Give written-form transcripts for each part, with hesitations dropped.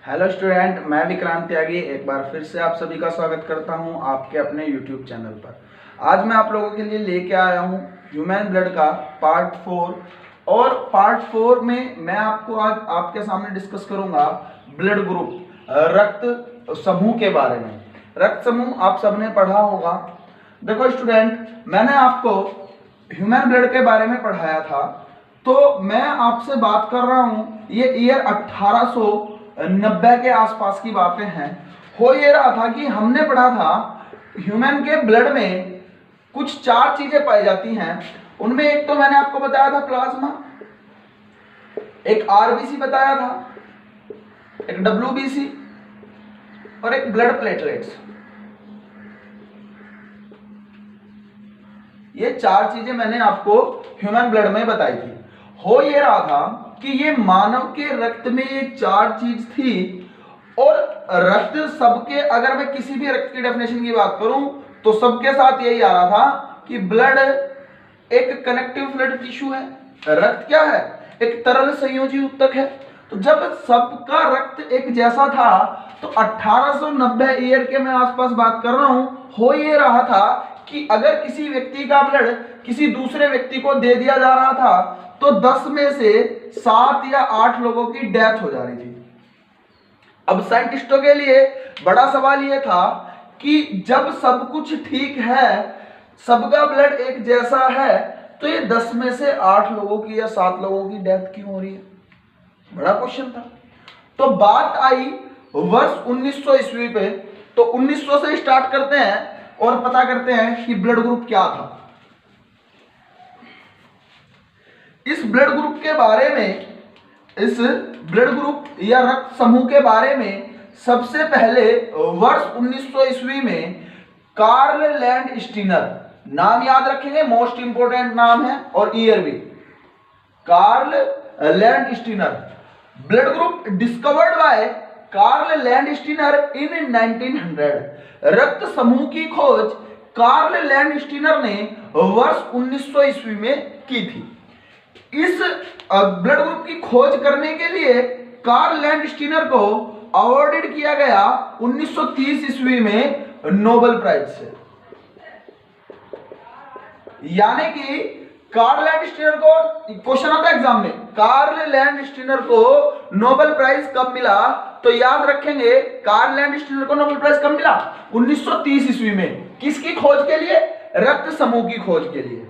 Hello student, मैं विक्रांत त्यागी एक बार फिर से आप सभी का स्वागत करता हूं आपके अपने यूट्यूब चैनल पर। आज मैं आप लोगों के लिए लेके आया हूं ह्यूमन ब्लड का पार्ट 4। और पार्ट 4 में मैं आपको आज आपके सामने डिस्कस करूंगा ब्लड ग्रुप, रक्त समूह के बारे में। रक्त समूह आप सबने पढ़ा होगा। देखो स्टूडेंट, मैंने आपको ह्यूमन ब्लड के बारे में पढ़ाया था, तो मैं आपसे बात कर रहा हूँ ये ईयर 1890 के आसपास की बातें हैं। हो ये रहा था कि हमने पढ़ा था ह्यूमन के ब्लड में कुछ 4 चीजें पाई जाती हैं। उनमें एक तो मैंने आपको बताया था प्लाज्मा, एक आरबीसी बताया था, एक डब्ल्यूबीसी और एक ब्लड प्लेटलेट्स। ये 4 चीजें मैंने आपको ह्यूमन ब्लड में बताई थी। हो ये रहा था कि ये मानव के रक्त में ये 4 चीज थी। और रक्त सबके, अगर मैं किसी भी रक्त की डेफिनेशन की बात करूं तो सबके साथ यही आ रहा था कि ब्लड एक कनेक्टिव फ्लूइड टिश्यू है। रक्त क्या है? एक तरल संयोजी ऊतक है। तो जब सबका रक्त एक जैसा था तो 1890 ईयर के मैं आसपास बात कर रहा हूं, हो ये रहा था कि अगर किसी व्यक्ति का ब्लड किसी दूसरे व्यक्ति को दे दिया जा रहा था तो 10 में से 7 या 8 लोगों की डेथ हो जा रही थी। अब साइंटिस्टों के लिए बड़ा सवाल यह था कि जब सब कुछ ठीक है, सबका ब्लड एक जैसा है, तो ये 10 में से 8 लोगों की या 7 लोगों की डेथ क्यों हो रही है? बड़ा क्वेश्चन था। तो बात आई वर्ष 1900 ईस्वी पे। तो 1900 से स्टार्ट करते हैं और पता करते हैं कि ब्लड ग्रुप क्या था। इस ब्लड ग्रुप के बारे में, इस ब्लड ग्रुप या रक्त समूह के बारे में सबसे पहले वर्ष 1900 ईस्वी में कार्ल लैंड स्टीनर, नाम याद रखेंगे, मोस्ट इंपोर्टेंट नाम है, और ईयर भी, Karl Landsteiner. Blood group discovered by Karl Landsteiner in 1900। रक्त समूह की खोज कार्ल लैंड स्टीनर ने वर्ष 1900 ईस्वी में की थी। इस ब्लड ग्रुप की खोज करने के लिए कार्ल लैंड स्टीनर को अवॉर्डेड किया गया 1930 ईस्वी में नोबेल प्राइज से। यानी कि कार्ल लैंड स्टीनर को, क्वेश्चन आता है एग्जाम में, कार्ल लैंड स्टीनर को नोबेल प्राइज कब मिला? तो याद रखेंगे, कार्ल लैंड स्टीनर को नोबेल प्राइज कब मिला? 1930 ईस्वी में। किसकी खोज के लिए? रक्त समूह की खोज के लिए।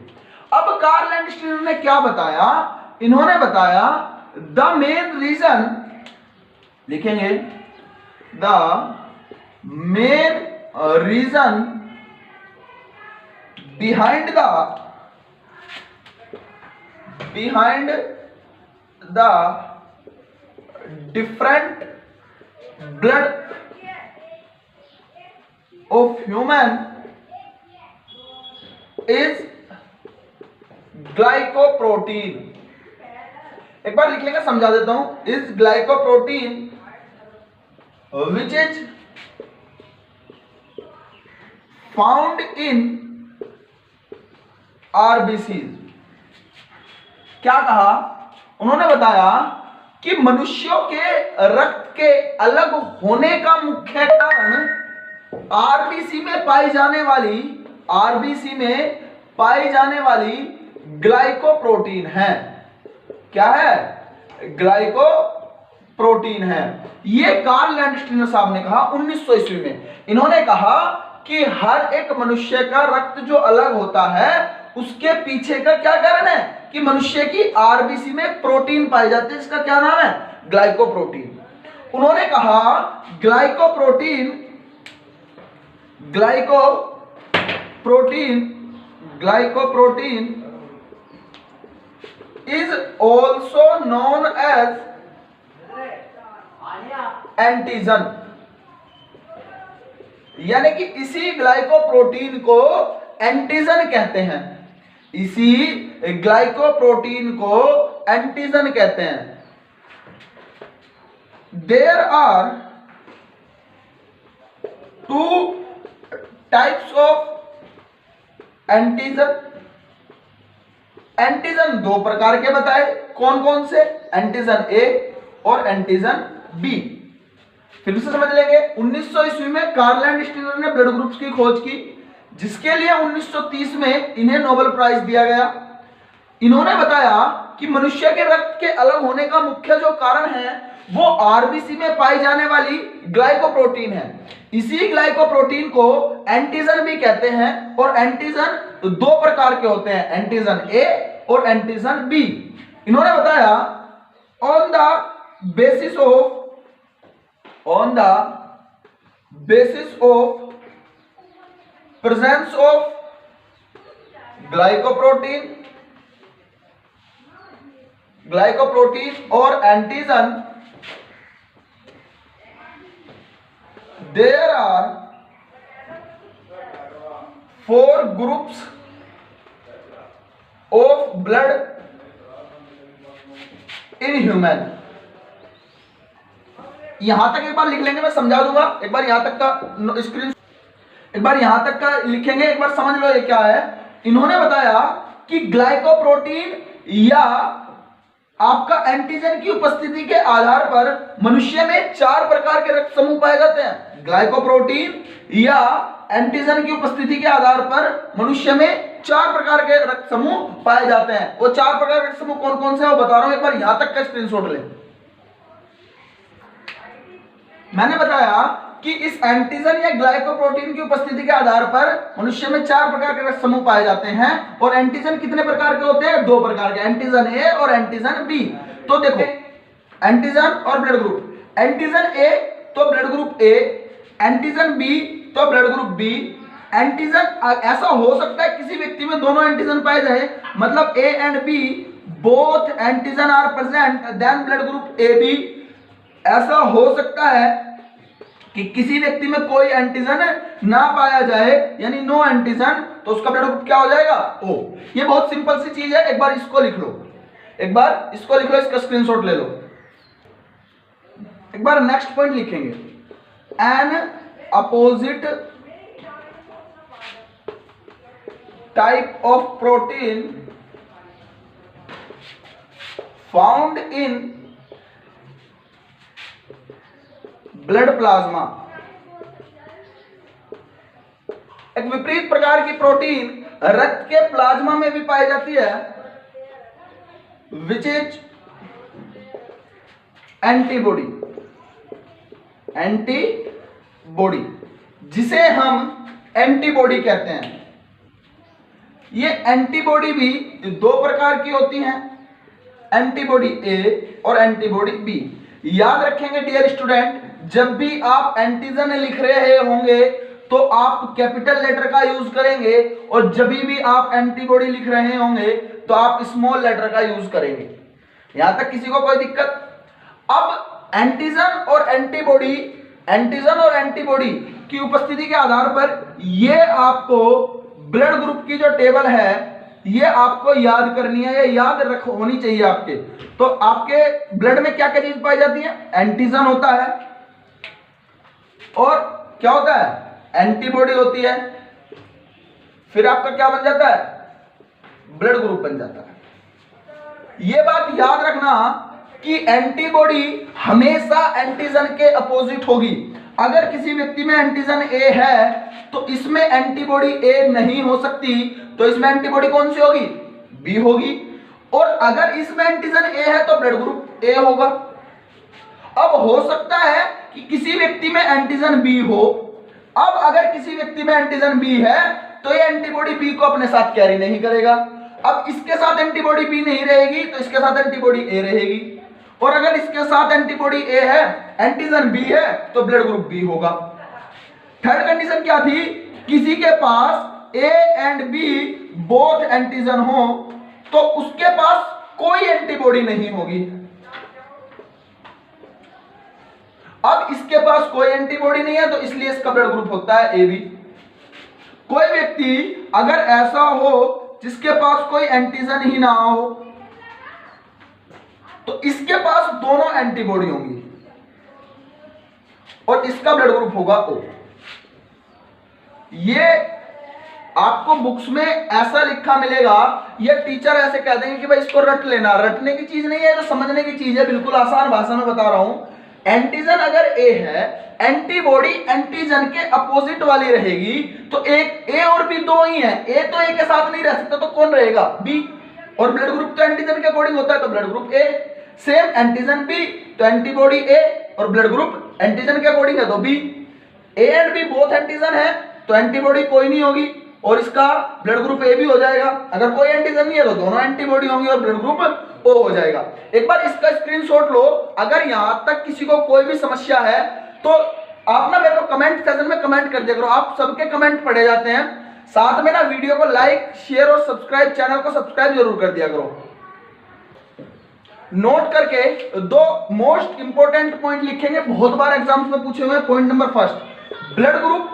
अब कार्ल लैंड स्टीनर ने क्या बताया? इन्होंने बताया द मेन रीजन, लिखेंगे the main reason behind the different blood of human is glycoprotein. एक बार लिख लेंगे, समझा देता हूं। Is glycoprotein which is found in RBCs. क्या कहा? उन्होंने बताया कि मनुष्यों के रक्त के अलग होने का मुख्य कारण आरबीसी में पाई जाने वाली ग्लाइकोप्रोटीन है। क्या है? ग्लाइकोप्रोटीन है। ये कार्ल लैंड स्टीनर साहब ने कहा 1900 ईस्वी में। इन्होंने कहा कि हर एक मनुष्य का रक्त जो अलग होता है उसके पीछे का क्या कारण है? कि मनुष्य की आरबीसी में प्रोटीन पाई जाती है, इसका क्या नाम है? ग्लाइकोप्रोटीन। उन्होंने कहा glycoprotein is also known as antigen. यानी कि इसी ग्लाइकोप्रोटीन को एंटीजन कहते हैं। इसी ग्लाइकोप्रोटीन को एंटीजन कहते हैं। There are 2 types of antigen. Antigen 2 प्रकार के बताए। कौन कौन से? एंटीजन ए और एंटीजन बी। फिर से समझ लेंगे। 1900 ईस्वी में कार्ल एंड स्टीनर ने ब्लड ग्रुप्स की खोज की, जिसके लिए 1930 में इन्हें नोबेल प्राइज दिया गया। इन्होंने बताया कि मनुष्य के रक्त के अलग होने का मुख्य जो कारण है वो आरबीसी में पाई जाने वाली ग्लाइकोप्रोटीन है। इसी ग्लाइकोप्रोटीन को एंटीजन भी कहते हैं, और एंटीजन दो प्रकार के होते हैं, एंटीजन ए और एंटीजन बी। इन्होंने बताया on the basis of presence of glycoprotein और antigen, there are 4 groups of blood in human। यहां तक एक बार लिख लेंगे, मैं समझा दूंगा। एक बार यहां तक का स्क्रीन, एक बार यहां तक का लिखेंगे, एक बार समझ लो ये क्या है। इन्होंने बताया कि ग्लाइकोप्रोटीन या आपका एंटीजन की उपस्थिति के आधार पर मनुष्य में 4 प्रकार के रक्त समूह पाए जाते हैं। ग्लाइकोप्रोटीन या एंटीजन की उपस्थिति के आधार पर मनुष्य में 4 प्रकार के रक्त समूह पाए जाते हैं। वो 4 प्रकार के रक्त समूह कौन कौन से हैं वो बता रहा हूं, एक बार यहां तक का स्क्रीनशॉट लें। मैंने बताया कि इस एंटीजन या ग्लाइकोप्रोटीन की उपस्थिति के आधार पर मनुष्य में 4 प्रकार के रक्त समूह पाए जाते हैं, और एंटीजन कितने प्रकार के होते हैं? 2 प्रकार के, एंटीजन ए और एंटीजन बी। तो देखो, एंटीजन और ब्लड ग्रुप, एंटीजन ए तो blood group A, antigen B तो ब्लड ग्रुप बी। एंटीजन ऐसा हो सकता है किसी व्यक्ति में दोनों एंटीजन पाए जाए, मतलब A and B both antigen are present, then blood group A B. ऐसा हो सकता है कि किसी व्यक्ति में कोई एंटीजन ना पाया जाए, यानी नो एंटीजन, तो उसका ब्लड ग्रुप क्या हो जाएगा? ओ। ये बहुत सिंपल सी चीज है, एक बार इसको लिख लो, एक बार इसको लिख लो, इसका स्क्रीनशॉट ले लो। एक बार नेक्स्ट पॉइंट लिखेंगे, N opposite type of protein found in blood plasma. एक विपरीत प्रकार की प्रोटीन रक्त के प्लाज्मा में भी पाई जाती है, विच इज एंटीबॉडी, जिसे हम एंटीबॉडी कहते हैं। ये एंटीबॉडी भी 2 प्रकार की होती हैं, एंटीबॉडी ए और एंटीबॉडी बी। याद रखेंगे डियर स्टूडेंट, जब भी आप एंटीजन लिख रहे होंगे तो आप कैपिटल लेटर का यूज करेंगे, और जब भी आप एंटीबॉडी लिख रहे होंगे तो आप स्मॉल लेटर का यूज करेंगे। यहां तक किसी को कोई दिक्कत? अब एंटीजन और एंटीबॉडी की उपस्थिति के आधार पर ये आपको ब्लड ग्रुप की जो टेबल है ये आपको याद करनी है, ये याद होनी चाहिए आपके। तो आपके ब्लड में क्या क्या चीज पाई जाती है? एंटीजन होता है, और क्या होता है? एंटीबॉडी होती है, फिर आपका क्या बन जाता है? ब्लड ग्रुप बन जाता है। ये बात याद रखना कि एंटीबॉडी हमेशा एंटीजन के अपोजिट होगी। अगर किसी व्यक्ति में एंटीजन ए है तो इसमें एंटीबॉडी ए नहीं हो सकती, तो इसमें एंटीबॉडी कौन सी होगी? बी होगी। और अगर इसमें एंटीजन ए है तो ब्लड ग्रुप ए होगा। अब हो सकता है कि किसी व्यक्ति में एंटीजन बी हो। अब अगर किसी व्यक्ति में एंटीजन बी है तो ये एंटीबॉडी बी को अपने साथ कैरी नहीं करेगा। अब इसके साथ एंटीबॉडी बी नहीं रहेगी तो इसके साथ एंटीबॉडी ए रहेगी, और अगर इसके साथ एंटीबॉडी ए है, एंटीजन बी है, तो ब्लड ग्रुप बी होगा। थर्ड कंडीशन क्या थी? किसी के पास a and B both antigen हो तो उसके पास कोई एंटीबॉडी नहीं होगी। अब इसके पास कोई एंटीबॉडी नहीं है तो इसलिए इसका ब्लड ग्रुप होता है ए बी। कोई व्यक्ति अगर ऐसा हो जिसके पास कोई एंटीजन ही ना हो तो इसके पास दोनों एंटीबॉडी होंगी और इसका ब्लड ग्रुप होगा ओ। ये आपको बुक्स में ऐसा लिखा मिलेगा, ये टीचर ऐसे कह देंगे कि भाई इसको रट लेना। रटने की चीज नहीं है, तो समझने की चीज है। बिल्कुल आसान भाषा में बता रहा हूं। एंटीजन अगर ए है, एंटीबॉडी एंटीजन के अपोजिट वाली रहेगी, तो एक ए और बी दो ही है, ए तो ए के साथ नहीं रह सकता, तो कौन रहेगा? बी। और ब्लड ग्रुप तो एंटीजन के अकॉर्डिंग होता है, तो blood group A. Same antigen B, तो एंटीबॉडी ए और ब्लड ग्रुप एंटीजन के अकॉर्डिंग है, तो B. A and B both antigen है, तो एंटीबॉडी कोई नहीं होगी और इसका ब्लड ग्रुप ए भी हो जाएगा। अगर कोई एंटीजन नहीं है तो दोनों एंटीबॉडी होंगी और ब्लड ग्रुप ओ हो जाएगा। एक बार इसका स्क्रीनशॉट लो। अगर यहां तक किसी को कोई भी समस्या है तो आप ना मेरे को कमेंट सेक्शन में कमेंट कर दिया करो, आप सबके कमेंट पढ़े जाते हैं। साथ में ना वीडियो को लाइक शेयर और सब्सक्राइब, चैनल को सब्सक्राइब जरूर कर दिया करो। नोट करके दो मोस्ट इंपोर्टेंट पॉइंट लिखेंगे, बहुत बार एग्जाम्स में पूछे हुए। Point number first, blood group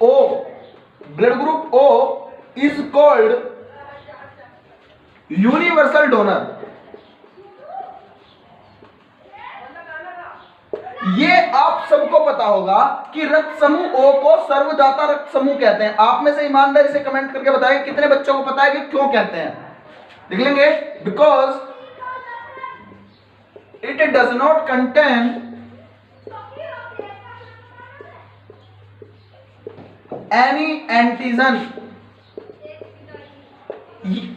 O is called universal donor. ये आप सबको पता होगा कि रक्त समूह ओ को सर्वदाता रक्त समूह कहते हैं। आप में से ईमानदारी से कमेंट करके बताएं कितने बच्चों को पता है कि क्यों कहते हैं। लिख लेंगे, because it does not contain any antigen,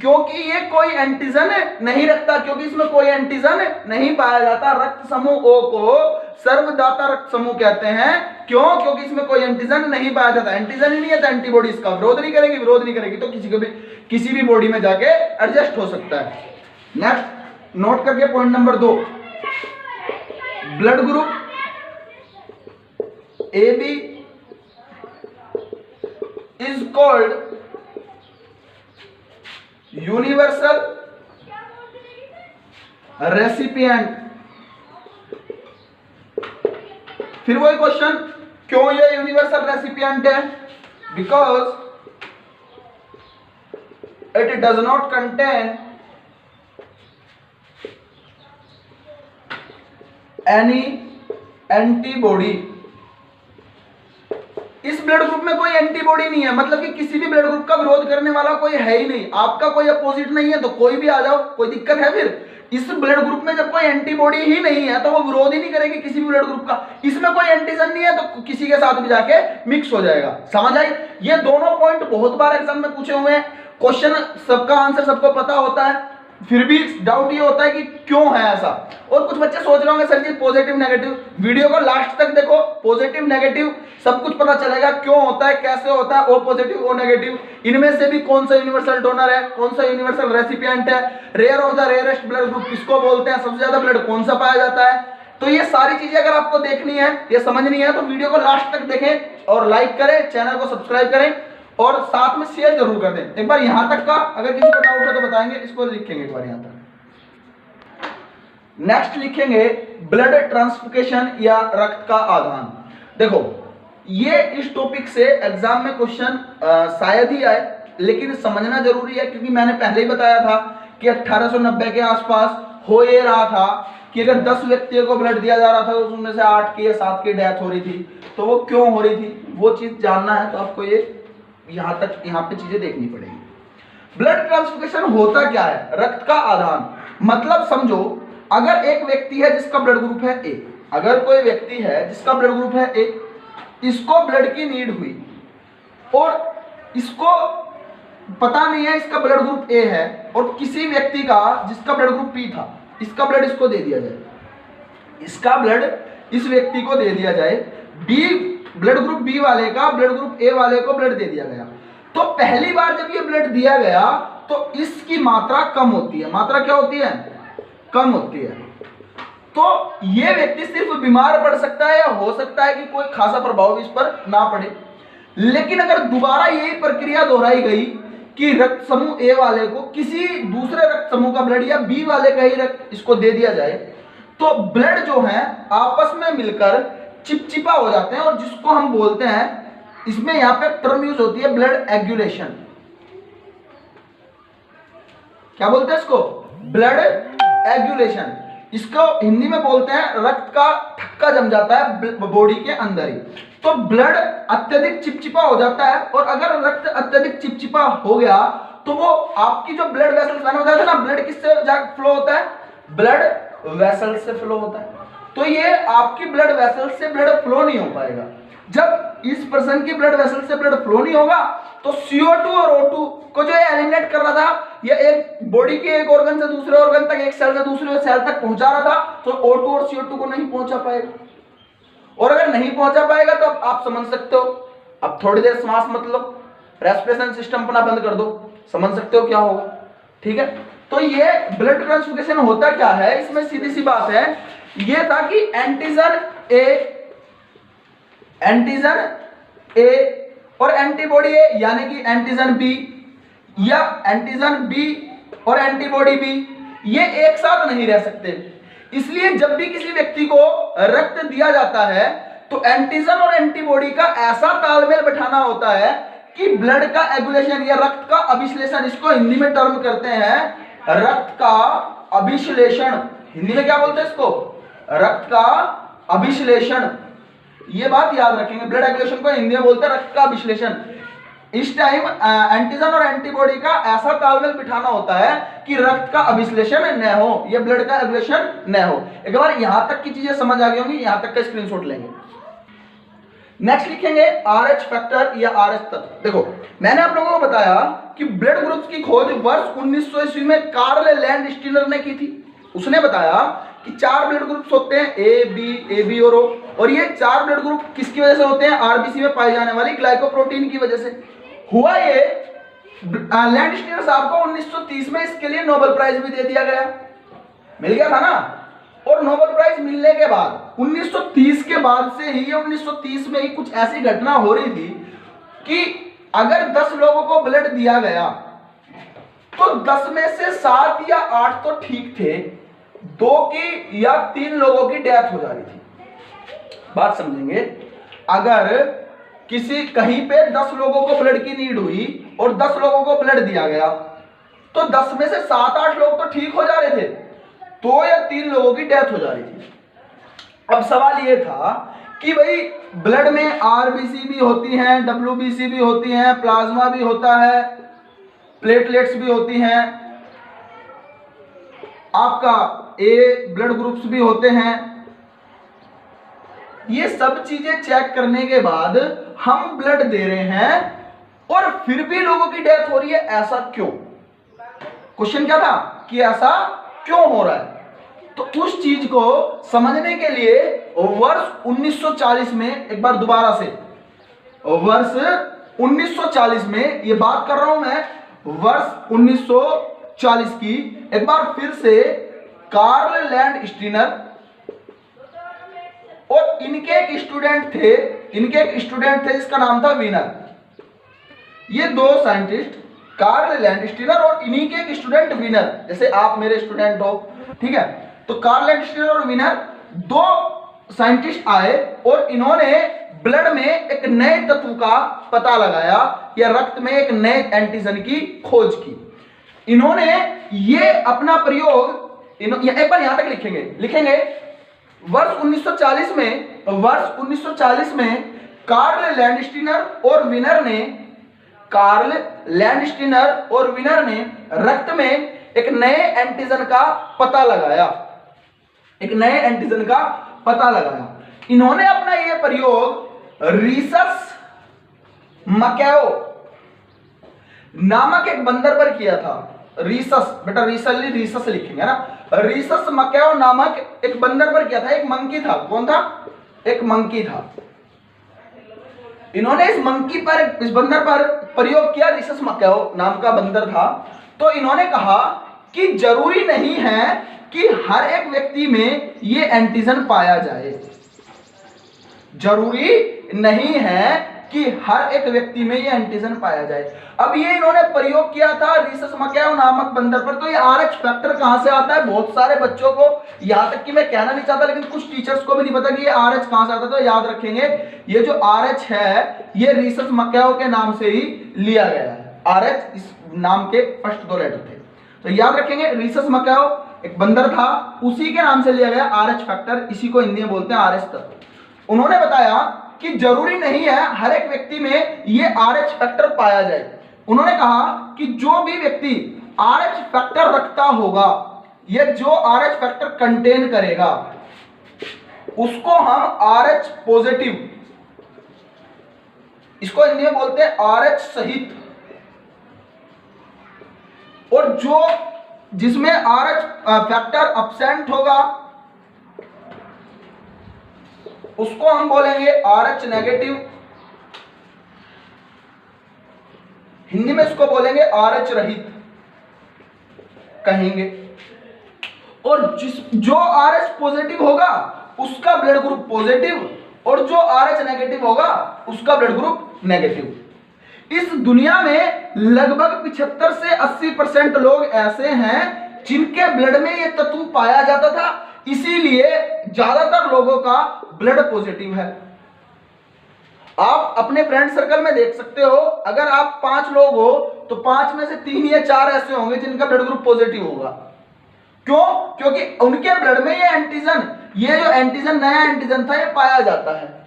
क्योंकि ये कोई एंटीजन नहीं रखता, क्योंकि इसमें कोई एंटीजन नहीं पाया जाता। रक्त समूह ओ को सर्वदाता रक्त समूह कहते हैं। क्यों? क्योंकि इसमें कोई एंटीजन नहीं पाया जाता। एंटीजन ही नहीं है तो एंटीबॉडी इसका विरोध नहीं करेगी, तो किसी भी बॉडी में जाके एडजस्ट हो सकता है। नेक्स्ट नोट करके point number 2, blood group A B is called universal recipient. फिर वही क्वेश्चन, क्यों ये यूनिवर्सल रेसिपिएंट है? Because it does not contain any antibody. इस ब्लड ग्रुप में कोई एंटीबॉडी नहीं है, मतलब कि किसी भी ब्लड ग्रुप का विरोध करने वाला कोई है ही नहीं। आपका कोई अपोजिट नहीं है तो कोई भी आ जाओ, कोई दिक्कत है? फिर इस ब्लड ग्रुप में जब कोई एंटीबॉडी ही नहीं है तो वो विरोध ही नहीं करेगी किसी भी ब्लड ग्रुप का। इसमें कोई एंटीजन नहीं है तो किसी के साथ भी जाके मिक्स हो जाएगा। समझ आई? ये दोनों पॉइंट बहुत बार एग्जाम में पूछे हुए हैं। क्वेश्चन सबका आंसर सबको पता होता है, फिर भी डाउट ये होता है कि क्यों है ऐसा। और कुछ बच्चे सोच रहे होंगे सर जी पॉजिटिव नेगेटिव, वीडियो को लास्ट तक देखो, पॉजिटिव नेगेटिव सब कुछ पता चलेगा, क्यों होता है, कैसे होता है, ओ पॉजिटिव ओ नेगेटिव, इनमें से भी कौन सा यूनिवर्सल डोनर है, कौन सा यूनिवर्सल रेसिपिएंट है, rare of the rarest blood group किसको बोलते हैं, सबसे ज्यादा ब्लड कौन सा पाया जाता है। तो ये सारी चीजें अगर आपको देखनी है, ये समझनी है, तो वीडियो को लास्ट तक देखें और लाइक करें, चैनल को सब्सक्राइब करें और साथ में शेयर जरूर कर दें। एक बार यहां तक का अगर किसी को डाउट है तो बताएंगे, इसको लिखेंगे एक बार यहां तक। नेक्स्ट लिखेंगे ब्लड ट्रांसफ्यूजन या रक्त का आदान। देखो ये इस टॉपिक से एग्जाम में क्वेश्चन शायद ही आए, लेकिन समझना जरूरी है क्योंकि मैंने पहले ही बताया था कि 1890 के आसपास हो ये रहा था कि अगर 10 व्यक्तियों को ब्लड दिया जा रहा था तो उसमें से 8 की या 7 की डेथ हो रही थी। तो वो क्यों हो रही थी, वो चीज जानना है तो आपको ये यहां पे चीजें देखनी पड़ेगी। ब्लड ट्रांसफ्यूजन होता क्या है? रक्त का आदान। मतलब समझो अगर एक व्यक्ति है जिसका ब्लड ग्रुप है ए, अगर कोई व्यक्ति है जिसका ब्लड ग्रुप है ए, इसको ब्लड की नीड हुई और इसको पता नहीं है इसका ब्लड ग्रुप ए है, और किसी व्यक्ति का जिसका ब्लड ग्रुप बी था, इसका ब्लड इसको दे दिया जाए, इसका ब्लड इस व्यक्ति को दे दिया जाए, बी ब्लड ग्रुप बी वाले का ब्लड ग्रुप ए वाले को ब्लड दे दिया गया। तो पहली बार जब ये ब्लड दिया गया तो इसकी मात्रा कम होती है। मात्रा क्या होती है? कम होती है। तो ये व्यक्ति सिर्फ बीमार पड़ सकता है या हो सकता है कि कोई खासा प्रभाव इस पर ना पड़े। लेकिन अगर दोबारा यही प्रक्रिया दोहराई गई कि रक्त समूह ए वाले को किसी दूसरे रक्त समूह का ब्लड या बी वाले का ही रक्त इसको दे दिया जाए, तो ब्लड जो है आपस में मिलकर चिपचिपा हो जाते हैं, और जिसको हम बोलते हैं, इसमें यहां पे टर्म यूज होती है ब्लड एग्यूलेशन। क्या बोलते हैं इसको? ब्लड एग्यूलेशन। इसको हिंदी में बोलते हैं रक्त का थक्का जम जाता है बॉडी के अंदर ही। तो ब्लड अत्यधिक चिपचिपा हो जाता है, और अगर रक्त अत्यधिक चिपचिपा हो गया तो वो आपकी जो ब्लड वेसल्स, मैंने बताया था ना ब्लड किससे फ्लो होता है? ब्लड वेसल से फ्लो होता है। तो ये आपकी ब्लड वेसल से ब्लड फ्लो नहीं हो पाएगा। जब इस पर्सन की ब्लड वेसल से ब्लड फ्लो नहीं होगा तो CO2 और O2 को जो एलिमिनेट कर रहा था, या एक बॉडी के एक ऑर्गन से दूसरे ऑर्गन तक, एक सेल से दूसरे सेल तक पहुंचा रहा था, तो O2 और CO2 को नहीं पहुंचा पाएगा। और अगर नहीं पहुंचा पाएगा तो आप समझ सकते हो, अब थोड़ी देर सांस मत लो, रेस्पिरेशन सिस्टम अपना बंद कर दो, समझ सकते हो क्या होगा। ठीक है, तो ये ब्लड ट्रांसफ्यूजन होता क्या है, इसमें सीधी सी बात है, ये था कि एंटीजन ए और एंटीबॉडी ए, यानी कि एंटीजन बी या एंटीजन बी और एंटीबॉडी बी, ये एक साथ नहीं रह सकते। इसलिए जब भी किसी व्यक्ति को रक्त दिया जाता है तो एंटीजन और एंटीबॉडी का ऐसा तालमेल बैठाना होता है कि ब्लड का एगुलेशन या रक्त का अभिश्लेषण, इसको हिंदी में टर्म करते हैं रक्त का अभिश्लेषण। हिंदी में क्या बोलते हैं इसको? रक्त का अभिश्लेषण। ये बात याद रखेंगे, ब्लड एगुलेशन को हिंदी में बोलते हैं रक्त का अभिश्लेषण। इस टाइम एंटीजन और एंटीबॉडी का ऐसा तालमेल बिठाना होता है कि रक्त का अभिश्लेषण न हो, ये ब्लड का एगुलेशन न हो। एक बार यहां तक की चीजें समझ आ गई होंगी, यहां तक का स्क्रीनशॉट लेंगे। नेक्स्ट लिखेंगे RH फैक्टर या RH तत्व। देखो मैंने आप लोगों को बताया कि ब्लड ग्रुप्स की खोज वर्ष 1900 ईस्वी में कार्ल लैंडस्टीनर ने की थी। उसने बताया कि 4 ब्लड ग्रुप्स होते हैं, ए बी और O, और ये 4 ब्लड ग्रुप किसकी वजह से होते हैं? RBC में पाई जाने वाली ग्लाइकोप्रोटीन की वजह से। हुआ ये लैंडस्टीनर साहब को 1930 में इसके लिए नोबेल प्राइज भी दे दिया गया, मिल गया था ना। और नोबेल प्राइज मिलने के बाद 1930 के बाद से ही, 1930 में ही कुछ ऐसी घटना हो रही थी कि अगर 10 लोगों को ब्लड दिया गया तो 10 में से 7 या 8 तो ठीक थे, 2 की या 3 लोगों की डेथ हो जा रही थी। बात समझेंगे, अगर किसी कहीं पे 10 लोगों को ब्लड की नीड हुई और 10 लोगों को ब्लड दिया गया तो 10 में से 7-8 लोग तो ठीक हो जा रहे थे, 2 या 3 लोगों की डेथ हो जा रही थी। अब सवाल ये था कि भाई ब्लड में RBC भी होती हैं, WBC भी होती हैं, प्लाज्मा भी होता है, प्लेटलेट्स भी होती हैं, आपका A ब्लड ग्रुप्स भी होते हैं। ये सब चीजें चेक करने के बाद हम ब्लड दे रहे हैं और फिर भी लोगों की डेथ हो रही है, ऐसा क्यों? क्वेश्चन क्या था कि ऐसा क्यों हो रहा है? तो उस चीज को समझने के लिए वर्ष 1940 में, एक बार दोबारा से, वर्ष 1940 में, ये बात कर रहा हूं मैं वर्ष 1940 की, एक बार फिर से कार्ल लैंडस्टीनर और इनके एक स्टूडेंट थे जिसका नाम था वीनर। ये 2 साइंटिस्ट, कार्ल लैंडस्टीनर और इन्हीं के एक स्टूडेंट वीनर, जैसे आप मेरे स्टूडेंट हो, ठीक है। तो कार्ल लैंडस्टीनर और वीनर 2 साइंटिस्ट आए और इन्होंने ब्लड में एक नए तत्व का पता लगाया या रक्त में एक नए एंटीजन की खोज की। इन्होंने ये अपना प्रयोग, एक बार यहां तक लिखेंगे वर्ष 1940 में कार्ल लैंडस्टीनर और विनर ने रक्त में एक नए एंटीजन का पता लगाया। इन्होंने अपना यह प्रयोग रीसस मकैओ नामक एक बंदर पर किया था। रीसस, बेटा रीसस लिखेंगे ना, रीसस मकैओ नामक एक बंदर पर किया था। एक मंकी था। कौन था? एक मंकी था। इन्होंने इस बंदर पर प्रयोग किया, रीसस मकैओ नाम का बंदर था। तो इन्होंने कहा कि जरूरी नहीं है कि हर एक व्यक्ति में ये एंटीजन पाया जाए, जरूरी नहीं है कि हर एक व्यक्ति में ये एंटीजन पाया जाए। अब ये इन्होंने प्रयोग किया था रीसस मकैओ नामक बंदर पर। तो ये RH फैक्टर कहां से आता है? बहुत सारे बच्चों को, यहां तक कि मैं कहना नहीं चाहता लेकिन कुछ टीचर्स को भी नहीं पता कि ये RH कहां से आता है। तो याद रखेंगे, ये जो RH है ये रीसस मकैओ के नाम से ही लिया गया है। RH इस नाम के फर्स्ट 2 लेटर थे, तो याद रखेंगे रीसस मकैओ एक बंदर था, उसी के नाम से लिया गया RH फैक्टर। इसी को हिंदी में बोलते हैं RH तत्व। उन्होंने बताया कि जरूरी नहीं है हर एक व्यक्ति में ये RH फैक्टर पाया जाए। उन्होंने कहा कि जो भी व्यक्ति RH फैक्टर रखता होगा ये जो RH फैक्टर कंटेन करेगा उसको हम RH पॉजिटिव, इसको हिंदी में बोलते हैं RH सहित, और जो जिसमें RH फैक्टर अब्सेंट होगा उसको हम बोलेंगे RH नेगेटिव, हिंदी में इसको बोलेंगे RH रहित कहेंगे। और जो RH पॉजिटिव होगा उसका ब्लड ग्रुप पॉजिटिव, और जो RH नेगेटिव होगा उसका ब्लड ग्रुप नेगेटिव। इस दुनिया में लगभग 75 से 80% लोग ऐसे हैं जिनके ब्लड में यह तत्व पाया जाता था, इसीलिए ज्यादातर लोगों का ब्लड पॉजिटिव है। आप अपने फ्रेंड सर्कल में देख सकते हो, अगर आप 5 लोग हो तो 5 में से 3 या 4 ऐसे होंगे जिनका ब्लड ग्रुप पॉजिटिव होगा। क्यों? क्योंकि उनके ब्लड में ये जो एंटीजन नया एंटीजन था ये पाया जाता है।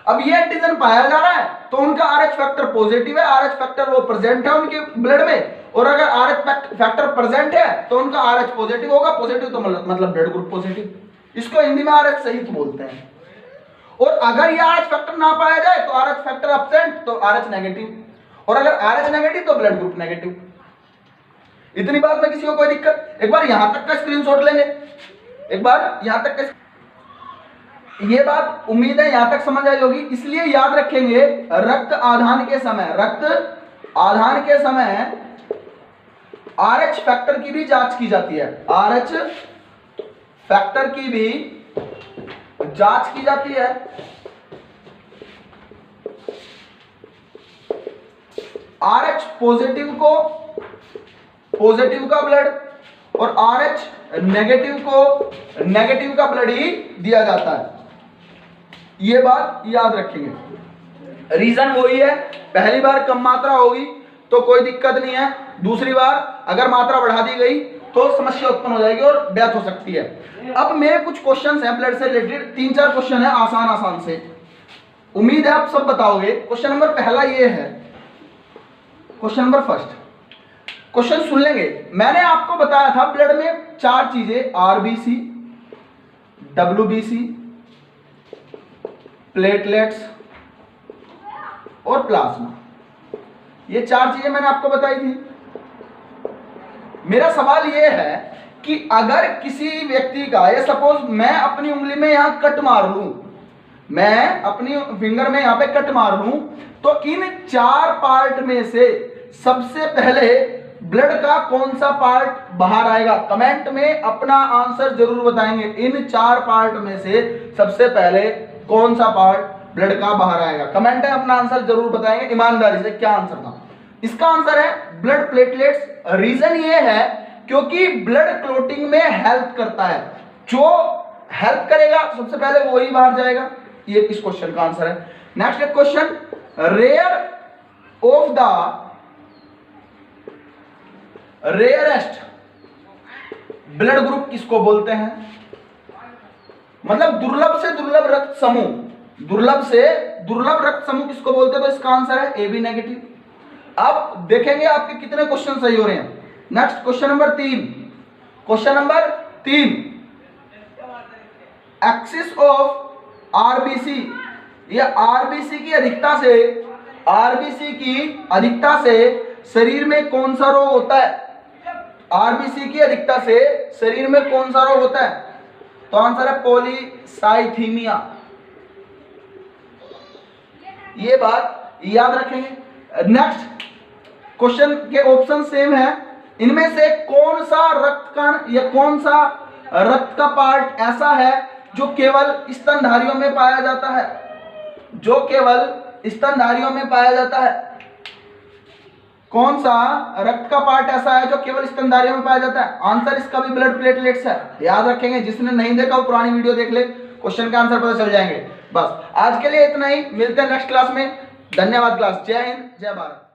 अब ये एंटीजन पाया जा रहा है तो उनका RH फैक्टर पॉजिटिव है, RH फैक्टर वो प्रेजेंट है उनके ब्लड में, और अगर RH फैक्टर प्रेजेंट है तो उनका RH पॉजिटिव होगा, पॉजिटिव तो मतलब ब्लड ग्रुप पॉजिटिव, इसको हिंदी में RH सहित बोलते हैं। और अगर ये RH फैक्टर ना पाया जाए तो RH फैक्टर अब्सेंट तो RH नेगेटिव, और अगर RH नेगेटिव तो ब्लड ग्रुप नेगेटिव। इतनी बात में किसी को कोई दिक्कत? एक बार यहां तक का स्क्रीनशॉट लेंगे, एक बार यहां तक का, ये बात उम्मीद है यहां तक समझ आई होगी। इसलिए याद रखेंगे रक्त आधान के समय RH फैक्टर की भी जांच की जाती है, RH फैक्टर की भी जांच की जाती है। RH पॉजिटिव को पॉजिटिव का ब्लड और RH नेगेटिव को नेगेटिव का ब्लड ही दिया जाता है, ये बात याद रखेंगे। रीजन वही है, पहली बार कम मात्रा होगी तो कोई दिक्कत नहीं है, दूसरी बार अगर मात्रा बढ़ा दी गई तो समस्या उत्पन्न हो जाएगी और डेथ हो सकती है। अब मेरे कुछ क्वेश्चंस हैं ब्लड से रिलेटेड, 3-4 क्वेश्चन है आसान से, उम्मीद है आप सब बताओगे। क्वेश्चन नंबर पहला ये है, क्वेश्चन नंबर फर्स्ट, क्वेश्चन सुन लेंगे। मैंने आपको बताया था ब्लड में 4 चीजें, RBC, WBC, प्लेटलेट्स और प्लाज्मा, ये 4 चीजें मैंने आपको बताई थी। मेरा सवाल यह है कि अगर किसी व्यक्ति का, या सपोज मैं अपनी उंगली में यहां कट मार लूं, मैं अपनी फिंगर में यहां पे कट मार लूं, तो इन 4 पार्ट में से सबसे पहले ब्लड का कौन सा पार्ट बाहर आएगा? कमेंट में अपना आंसर जरूर बताएंगे। इन 4 पार्ट में से सबसे पहले कौन सा पार्ट ब्लड का बाहर आएगा? कमेंट में अपना आंसर जरूर बताएंगे ईमानदारी से, क्या आंसर था इसका? आंसर है ब्लड प्लेटलेट्स। रीजन ये है क्योंकि ब्लड क्लोटिंग में हेल्प करता है, जो हेल्प करेगा सबसे पहले वही बाहर जाएगा, ये इस क्वेश्चन का आंसर है। Next question, rarest blood group किसको बोलते हैं? मतलब दुर्लभ से दुर्लभ रक्त समूह, दुर्लभ से दुर्लभ रक्त समूह किसको बोलते हैं? तो इसका आंसर है AB नेगेटिव। अब देखेंगे आपके कितने क्वेश्चन सही हो रहे हैं। Next question number 3, question number 3, axis of RBC, ये RBC की अधिकता से शरीर में कौन सा रोग होता है? RBC की अधिकता से शरीर में कौन सा रोग होता है? तो आंसर है पॉलीसाइथीमिया, ये बात याद रखेंगे। नेक्स्ट क्वेश्चन के ऑप्शन सेम है, इनमें से कौन सा रक्त कण या कौन सा रक्त का पार्ट ऐसा है जो केवल स्तनधारियों में पाया जाता है? जो केवल स्तनधारियों में पाया जाता है, कौन सा रक्त का पार्ट ऐसा है जो केवल स्तनधारियों में पाया जाता है? आंसर इसका भी ब्लड प्लेटलेट्स है, याद रखेंगे। जिसने नहीं देखा वो पुरानी वीडियो देख ले, क्वेश्चन का आंसर पता चल जाएंगे। बस आज के लिए इतना ही, मिलते हैं नेक्स्ट क्लास में। धन्यवाद क्लास, जय हिंद जय भारत।